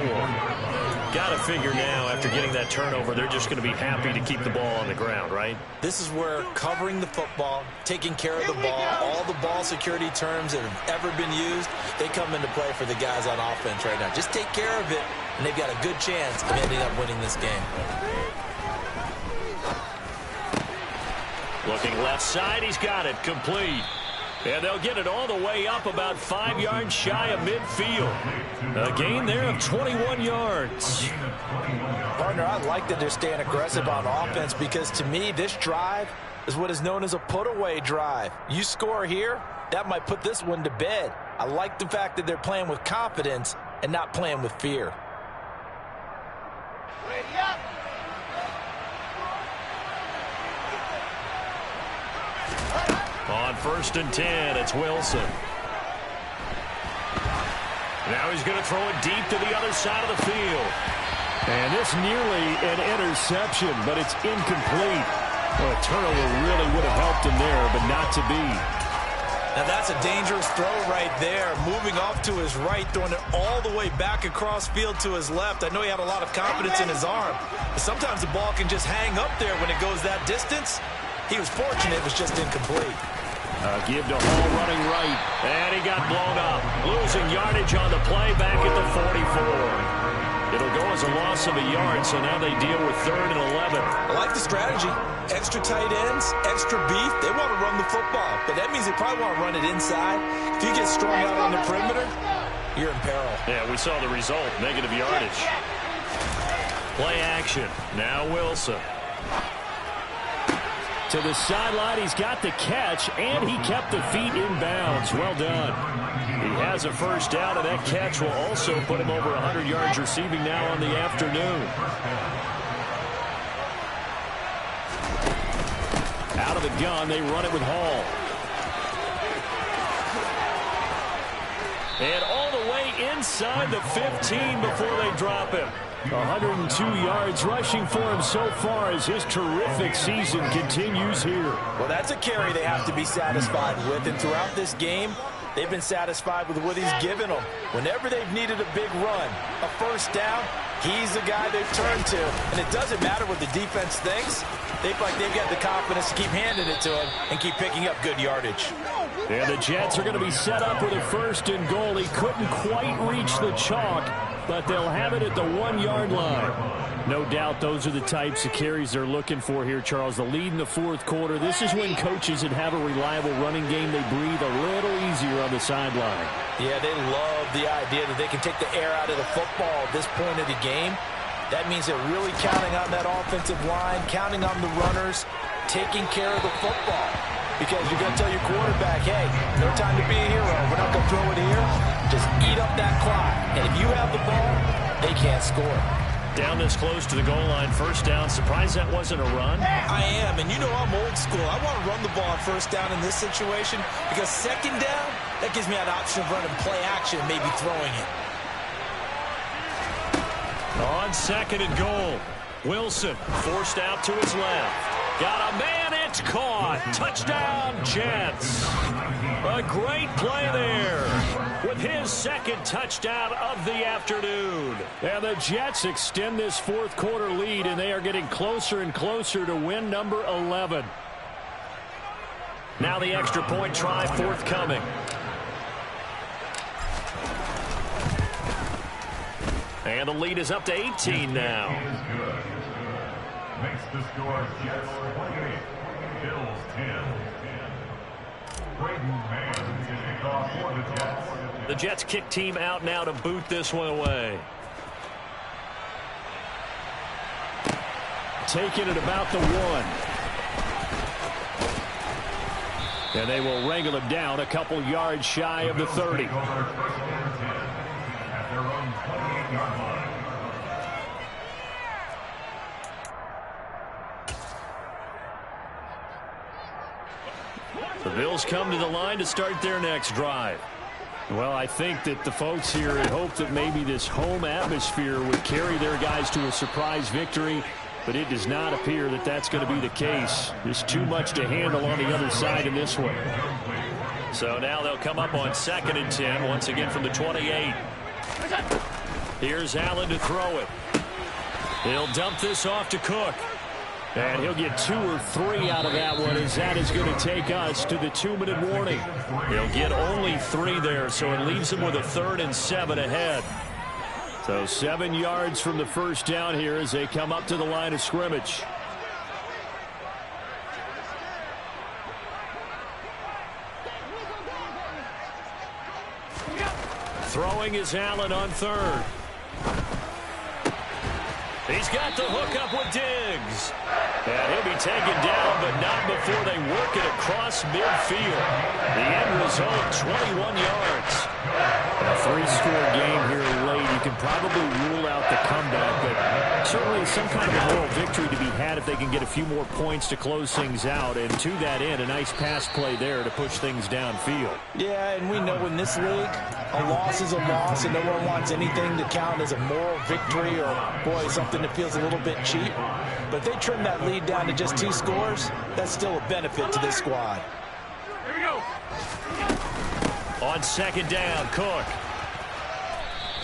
Speaker 2: Got to figure now, after getting that turnover, they're just going to be happy to keep the ball on the ground, right?
Speaker 3: This is where covering the football, taking care of the ball, all the ball security terms that have ever been used, they come into play for the guys on offense right now. Just take care of it, and they've got a good chance of ending up winning this game.
Speaker 2: Looking left side, he's got it, complete. And they'll get it all the way up about 5 yards shy of midfield. A gain there of 21 yards.
Speaker 3: Partner, I like that they're staying aggressive on offense because to me, this drive is what is known as a put-away drive. You score here, that might put this one to bed. I like the fact that they're playing with confidence and not playing with fear.
Speaker 5: Ready up.
Speaker 2: On 1st and 10, it's Wilson. Now he's going to throw it deep to the other side of the field. And this nearly an interception, but it's incomplete. Well, a turnover really would have helped him there, but not to be.
Speaker 3: Now that's a dangerous throw right there. Moving off to his right, throwing it all the way back across field to his left. I know he had a lot of confidence in his arm, but sometimes the ball can just hang up there when it goes that distance. He was fortunate it was just incomplete.
Speaker 2: Give to Hall running right, and he got blown up. Losing yardage on the play back at the 44. It'll go as a loss of a yard, so now they deal with 3rd and 11.
Speaker 3: I like the strategy. Extra tight ends, extra beef. They want to run the football, but that means they probably want to run it inside. If you get strung out on the perimeter, you're in peril.
Speaker 2: Yeah, we saw the result, negative yardage. Play action. Now Wilson. To the sideline, he's got the catch, and he kept the feet in bounds. Well done. He has a first down, and that catch will also put him over 100 yards receiving now on the afternoon. Out of the gun, they run it with Hall. And all the way inside the 15 before they drop him. 102 yards rushing for him so far as his terrific season continues here.
Speaker 3: Well, that's a carry they have to be satisfied with, and throughout this game, they've been satisfied with what he's given them. Whenever they've needed a big run, a first down, he's the guy they've turned to. And it doesn't matter what the defense thinks. They feel like they've got the confidence to keep handing it to him and keep picking up good yardage.
Speaker 2: And the Jets are going to be set up with a 1st and goal. He couldn't quite reach the chalk, but they'll have it at the 1-yard line. No doubt those are the types of carries they're looking for here, Charles. The lead in the 4th quarter. This is when coaches that have a reliable running game, they breathe a little easier on the sideline.
Speaker 3: Yeah, they love the idea that they can take the air out of the football at this point of the game. That means they're really counting on that offensive line, counting on the runners, taking care of the football. Because you're going to tell your quarterback, hey, no time to be a hero. We're not going to throw it here. Just eat up that clock. And if you have the ball, they can't score.
Speaker 2: Down this close to the goal line, first down. Surprised that wasn't a run?
Speaker 3: I am, and you know I'm old school. I want to run the ball on first down in this situation because second down, that gives me an option of running play action, maybe throwing it.
Speaker 2: On 2nd and goal, Wilson forced out to his left. Got a man, it's caught. Touchdown, Jets. A great play there with his 2nd touchdown of the afternoon. And the Jets extend this 4th quarter lead, and they are getting closer and closer to win number 11. Now the extra point try forthcoming. And the lead is up to 18 now.
Speaker 4: Makes the score Jets 28, Bills 10. Braden Mann is kicked off for the Jets.
Speaker 2: The Jets kick team out now to boot this one away. Taking it about the 1. And they will wrangle him down a couple yards shy of the 30.
Speaker 4: 28-yard line.
Speaker 2: The Bills come to the line to start their next drive. Well, I think that the folks here had hoped that maybe this home atmosphere would carry their guys to a surprise victory, but it does not appear that that's going to be the case. There's too much to handle on the other side in this one. So now they'll come up on 2nd and 10, once again from the 28. Here's Allen to throw it. He'll dump this off to Cook. And he'll get 2 or 3 out of that one, as that is going to take us to the 2-minute warning. He'll get only 3 there, so it leaves him with a 3rd and 7 ahead. So 7 yards from the first down here as they come up to the line of scrimmage. Throwing is Allen on 3rd. He's got the hook up with Diggs. And he'll be taken down, but not before they work it across midfield. The end result, 21 yards. A 3-score game here late. You can probably rule out the comeback, but certainly some kind of a moral victory to be had if they can get a few more points to close things out. And to that end, a nice pass play there to push things downfield.
Speaker 3: Yeah, and we know in this league, a loss is a loss, and no one wants anything to count as a moral victory or, boy, something that feels a little bit cheap. But if they trim that lead down to just 2 scores, that's still a benefit to this squad.
Speaker 4: Here we go.
Speaker 2: On 2nd down, Cook.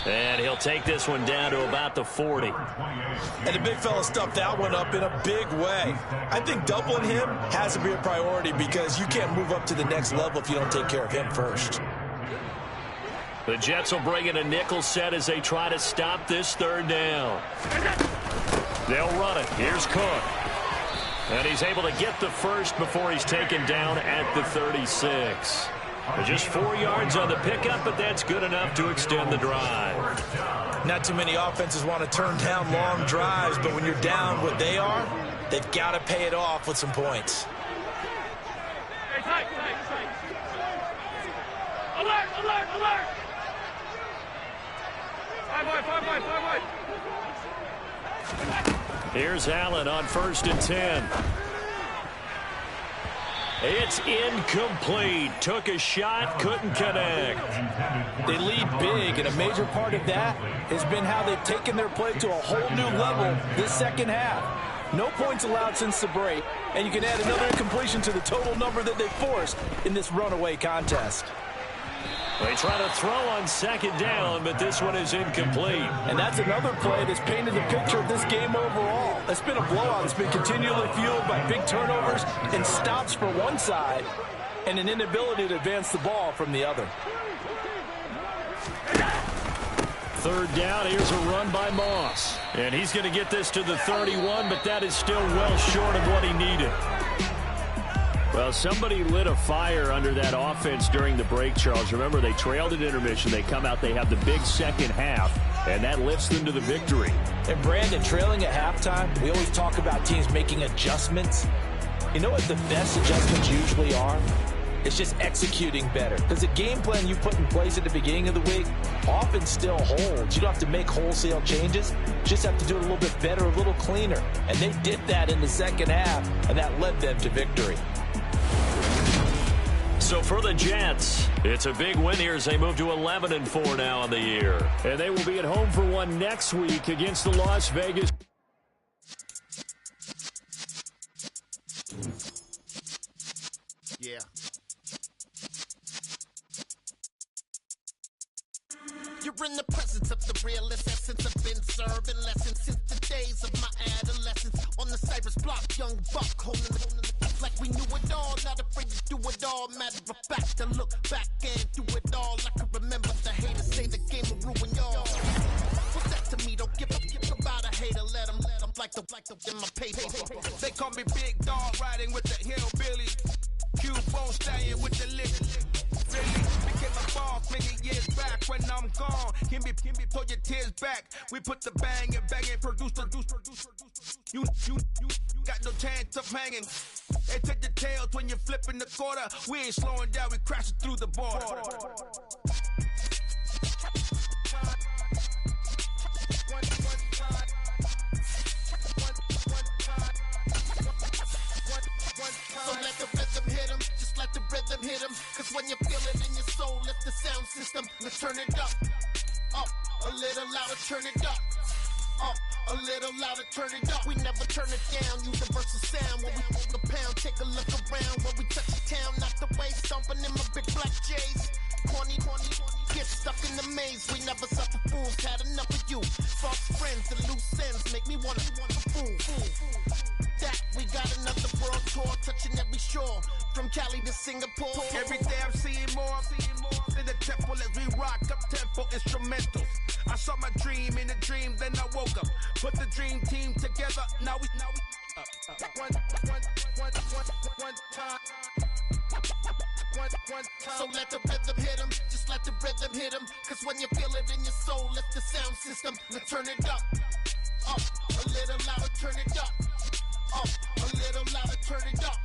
Speaker 2: And he'll take this one down to about the 40.
Speaker 3: And the big fella stuffed that one up in a big way. I think doubling him has to be a priority because you can't move up to the next level if you don't take care of him first.
Speaker 2: The Jets will bring in a nickel set as they try to stop this 3rd down. They'll run it. Here's Cook. And he's able to get the first before he's taken down at the 36. Just 4 yards on the pickup, but that's good enough to extend the drive.
Speaker 3: Not too many offenses want to turn down long drives, but when you're down what they are, they've got to pay it off with some points.
Speaker 4: Alert, alert, alert! 5 wide.
Speaker 2: Here's Allen on 1st and 10. It's incomplete. Took a shot, couldn't connect.
Speaker 3: They lead big, and a major part of that has been how they've taken their play to a whole new level this second half. No points allowed since the break, and you can add another incompletion to the total number that they forced in this runaway contest.
Speaker 2: They try to throw on 2nd down, but this one is incomplete.
Speaker 3: And that's another play that's painted the picture of this game overall. It's been a blowout. It's been continually fueled by big turnovers and stops for one side and an inability to advance the ball from the other.
Speaker 2: 3rd down, here's a run by Moss. And he's going to get this to the 31, but that is still well short of what he needed. Well, somebody lit a fire under that offense during the break, Charles. Remember, they trailed at intermission. They come out, they have the big second half, and that lifts them to the victory. And,
Speaker 3: Brandon, trailing at halftime, we always talk about teams making adjustments. You know what the best adjustments usually are? It's just executing better. Because the game plan you put in place at the beginning of the week often still holds. You don't have to make wholesale changes. You just have to do it a little bit better, a little cleaner. And they did that in the second half, and that led them to victory.
Speaker 2: So for the Jets, it's a big win here as they move to 11-4 now on the year. And they will be at home for one next week against the Las Vegas.
Speaker 5: Yeah. You're in the presence of the realest essence. I've been serving lessons since the days of my adolescence. On the Cypress block, young buck holding the like we knew it all. Not afraid to do it all. Matter of fact, to look back and do it all. I can remember the haters say the game will ruin y'all. What's that to me? Don't give about a hater. Let them like the in my paper.
Speaker 6: They call me Big Dog, riding with the hillbilly. Q-Bone staying with the lick. Really became a boss many years back. When I'm gone, can be pull your tears back. We put the bang and produce. You got no chance of hanging. They take the tails when you're flipping the quarter. We ain't slowing down, we crashing through the border.
Speaker 5: hit 'em. Cause when you feel it in your soul, lift the sound system. Let's turn it up. Up, a little louder, turn it up. Up, a little louder, turn it up. We never turn it down, universal sound. When we hold the pound, take a look around. When we touch the town, knock the way, stomping in my big black J's. Corny, get stuck in the maze. We never suffer fools, had enough of you. False friends and loose ends make me wanna fool. That we got another world tour, touching every shore, from Cali to Singapore.
Speaker 6: Every day I'm seeing more in the temple as we rock up tempo instrumentals. I saw my dream in a dream, then I woke up. Put the dream team together. Now we one time.
Speaker 5: So let the rhythm hit 'em, just let the rhythm hit 'em. Cause when you feel it in your soul, lift the sound system. Let's turn it up. Up, a little louder, turn it up. Up, a little louder, turn it up.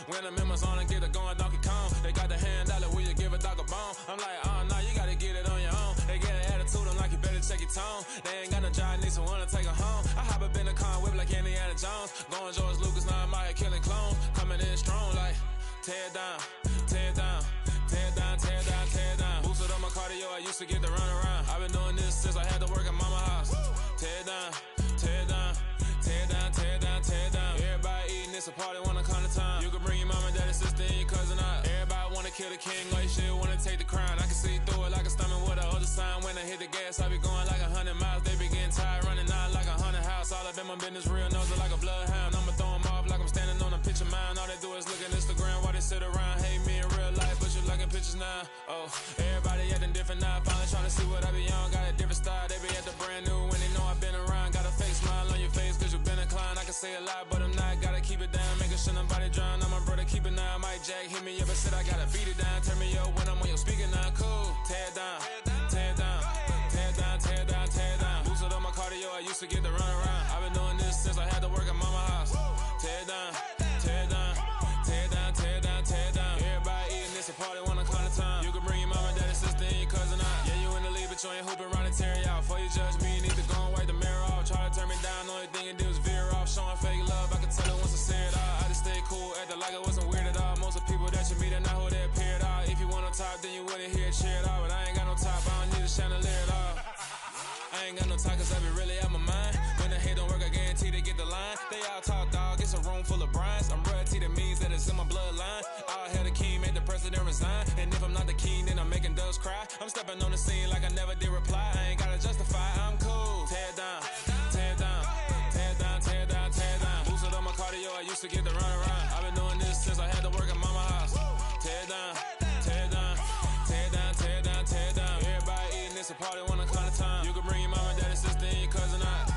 Speaker 7: When the members on and get it going Donkey Kong, they got the hand dollar, will you give a dog a bone? I'm like, oh no, you gotta get it on your own. They get an attitude, I'm like, you better check your tone. They ain't got no job, need someone to take her home. I hop up in the car, whip like Indiana Jones. Going George Lucas, now I'm out here killing clones. Coming in strong like, tear down, tear down, tear down, tear down, tear down. Boosted on my cardio, I used to get to run around. I've been doing this since I had to work at mama house. Tear down, tear down, tear down, tear down, tear down. Everybody eating, it's a party, wanna come to time. You can bring your mama, daddy, sister, and your cousin out. Everybody wanna kill the king, like shit, wanna take the crown. I can see through it like a stomach with a other sign. When I hit the gas, I be going like 100 miles. They be getting tired, running out like 100 house. All up in my business, real nose like a bloodhound. I'ma throw them off like I'm standing on a picture mine. All they do is look at Instagram while they sit around. Hate me in real life, but you liking pictures now. Oh, everybody acting different now. Finally trying to see what I be on. Got a different style, they be at the brand new when they know I've been around. Got a fake smile on your face, cause you been inclined. I can say a lot, but I'm not. Gotta keep it down, making sure nobody drown. I'm my brother, keep it now. Mike Jack hit me up and said I gotta beat it down. Turn me up when I'm on your speaker now. Cool, tear down, tear down, tear down, tear down, tear down. Boosted on my cardio, I used to get to run around. I've been doing this since I had to work at mama house. Tear down, tear down, tear down, tear down, tear down. Everybody eating, it's a party, wanna come to time. You can bring your mama, daddy, sister, and your cousin out. Yeah, you in the lead, but you ain't hooping around and tearing out. Before you judge me, you need to go and wipe the mirror off. Try to turn me down, only thing you did was veer off. Showing fake love, I can tell it once I say it all. I just stay cool, acting like it wasn't weird at all. Most of the people that you meet are not who they appear at all. If you want on top, then you wouldn't hear it cheer at all. But I ain't got no top, I don't need a chandelier at all. I ain't got no talk, cause I be really out my mind. When the hate don't work, I guarantee they get the line. They all talk, dog, it's a room full of Bryans. I'm royalty, that means that it's in my bloodline. All hell the king, made the president resign. And if I'm not the king, then I'm making doves cry. I'm stepping on the scene like I never did reply. I ain't gotta justify, I'm cool. Tear down, tear down, tear down, tear down, tear down. Boosted on my cardio, I used to get to run around. I've been doing this since I had to work at mama house. Tear down, tear down, tear down, tear down, tear down. Everybody eating, it's a party, wanna come to time. You can bring your mama, daddy, sister, and your cousin out.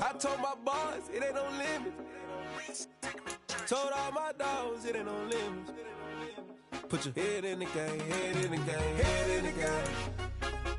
Speaker 8: I told my boys, it ain't no limit. Told all my dogs, it ain't no limit. Put your head in the game, head in the game, head in the game.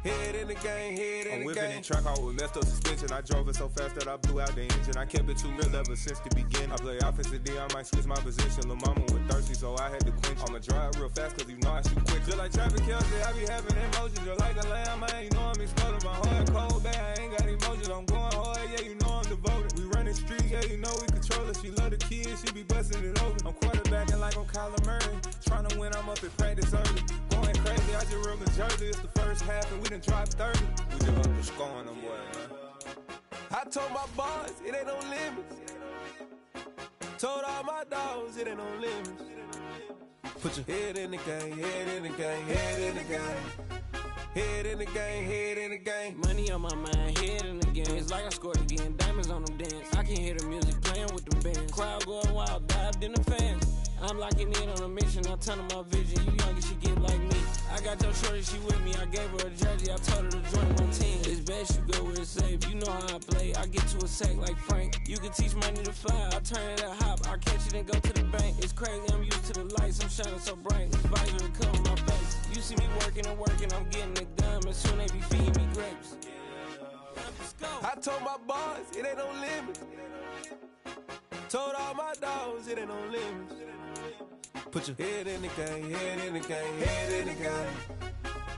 Speaker 8: Head in the game, head in
Speaker 9: I'm
Speaker 8: the
Speaker 9: whipping
Speaker 8: game.
Speaker 9: in track out with messed up suspension. I drove it so fast that I blew out the engine. I kept it too real ever since the beginning. I play offensive D, I might switch my position. Lil' mama was thirsty, so I had to quench. I'ma drive real fast, cause you know I shoot quick. Just like traffic Kelsey, I be having emotions. Just like a lamb, man, you know I'm exploding. My heart cold, bad, I ain't got emotions. I'm going hard, yeah, you know I'm devoted. We running streets, yeah, you know we control it. She love the kids, she be busting it over. I'm quarterbacking like I'm Kyler Murray. Trying to win, I'm up at practice early. Going crazy, I just real the jersey. It's the first half and we done dropped 30. We just up to scoring them, boy, man.
Speaker 8: I told my boys, it ain't no limits. Told all my dogs, it ain't no limits. Put your head in the game, head in the game, head in the game. Head in the game, head in the game.
Speaker 10: Money on my mind, head in the game. It's like I scored again, diamonds on them dance. I can hear the music playing with them bands. Crowd going wild, dived in the fans. I'm locking in on a mission, I tell her my vision. You young and she get like me. I got your shorty, she with me. I gave her a jersey, I told her to join my team. It's best you go where it's safe. You know how I play. I get to a sack like Frank. You can teach money to fly. I turn it a hop. I catch it and go to the bank. It's crazy, I'm used to the lights. I'm shining so bright. This visor will cover my face. You see me working and working. I'm getting it done. And soon they be feeding me grapes. Let's go.
Speaker 8: I told my boys, it ain't no limits. Told all my dogs, it ain't no limits. Put your head in the game, head in the game, head in the game.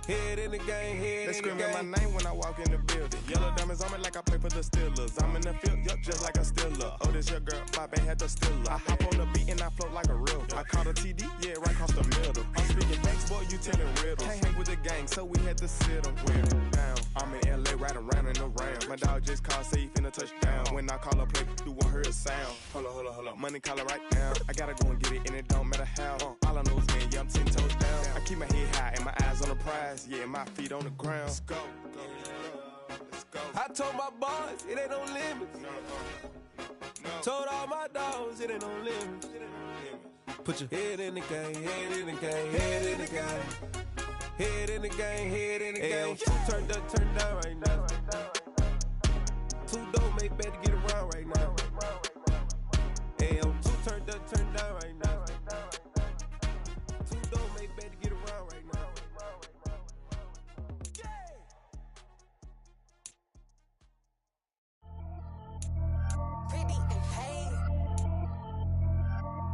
Speaker 8: Head in the game, head
Speaker 11: They
Speaker 8: in the game.
Speaker 11: screaming my name when I walk in the building. Yellow diamonds on me like I play for the Steelers. I'm in the field, yup, just like a Steeler. Oh, this your girl, Bobby had the Steeler. I hop on the beat and I float like a river. I caught a TD, yeah, right across the middle. I'm speaking thanks, boy, you telling riddles. Can't hang with the gang, so we had to sit them down. I'm in LA, right around and around. My dog just called, say he finna touchdown. When I call a play, you won't hear a sound. Hold up, money calling right now. I gotta go and get it, and it don't matter how. All I know is, man, yeah, I'm 10 toes down. I keep my head high and my eyes on the prize. Yeah, my feet on the ground. Let's go. Let's go.
Speaker 8: I told my boys, it ain't no limits. Told all my dogs, it ain't no limits. Put your head in the game, head in the game, head in the game. Head in the game, head in the game. Turned up, turned down right now. Too dope, make better get around right now. Hey, I'm too turned up, turned down right now. Too dope, make better get around right now.
Speaker 12: Pretty and paid.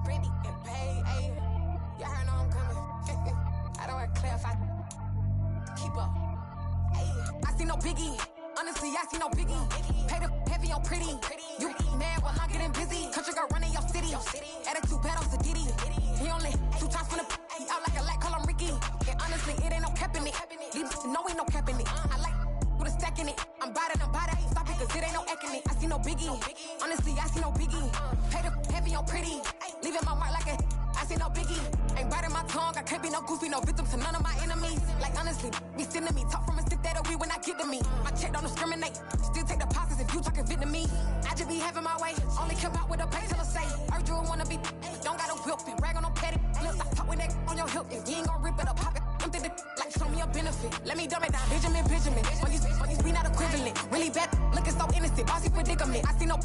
Speaker 12: Pretty and paid, ayy. Y'all heard know I'm coming. I don't want to clarify. Keep up. Ayy. I see no biggie. Honestly, I see no biggie. Pay the heavy on pretty. You mad while I'm getting busy. Country girl running your city. Attitude bad on Zadiddy. He only 2 times from the he out like a light, call him Ricky. And honestly, it ain't no cap in it. These know ain't no cap in it. I like with a stack in it. I'm bad. Stop it, cause it ain't no eck in it. I see no biggie. Honestly, I see no biggie. Pay the heavy on pretty. Leaving my mark like a I see no biggie. Ain't biting my tongue. I can't be no goofy, no victim to none of my enemies. Like honestly, be sending me talk from a stick that'll be when I get to me. My check don't discriminate. Still take deposits if you talking Vietnamese. I just be having my way. Only come out with a pay till I say. Earth you wanna be. Don't got no whip and rag on no petty. Look, I talk with that on your hip. If you ain't gon' rip it up, pop it. I'm thinking like show me a benefit. Let me dumb it down. Benjamin. When you be not equivalent. Really bad, looking so innocent. Bossy predicament. I see no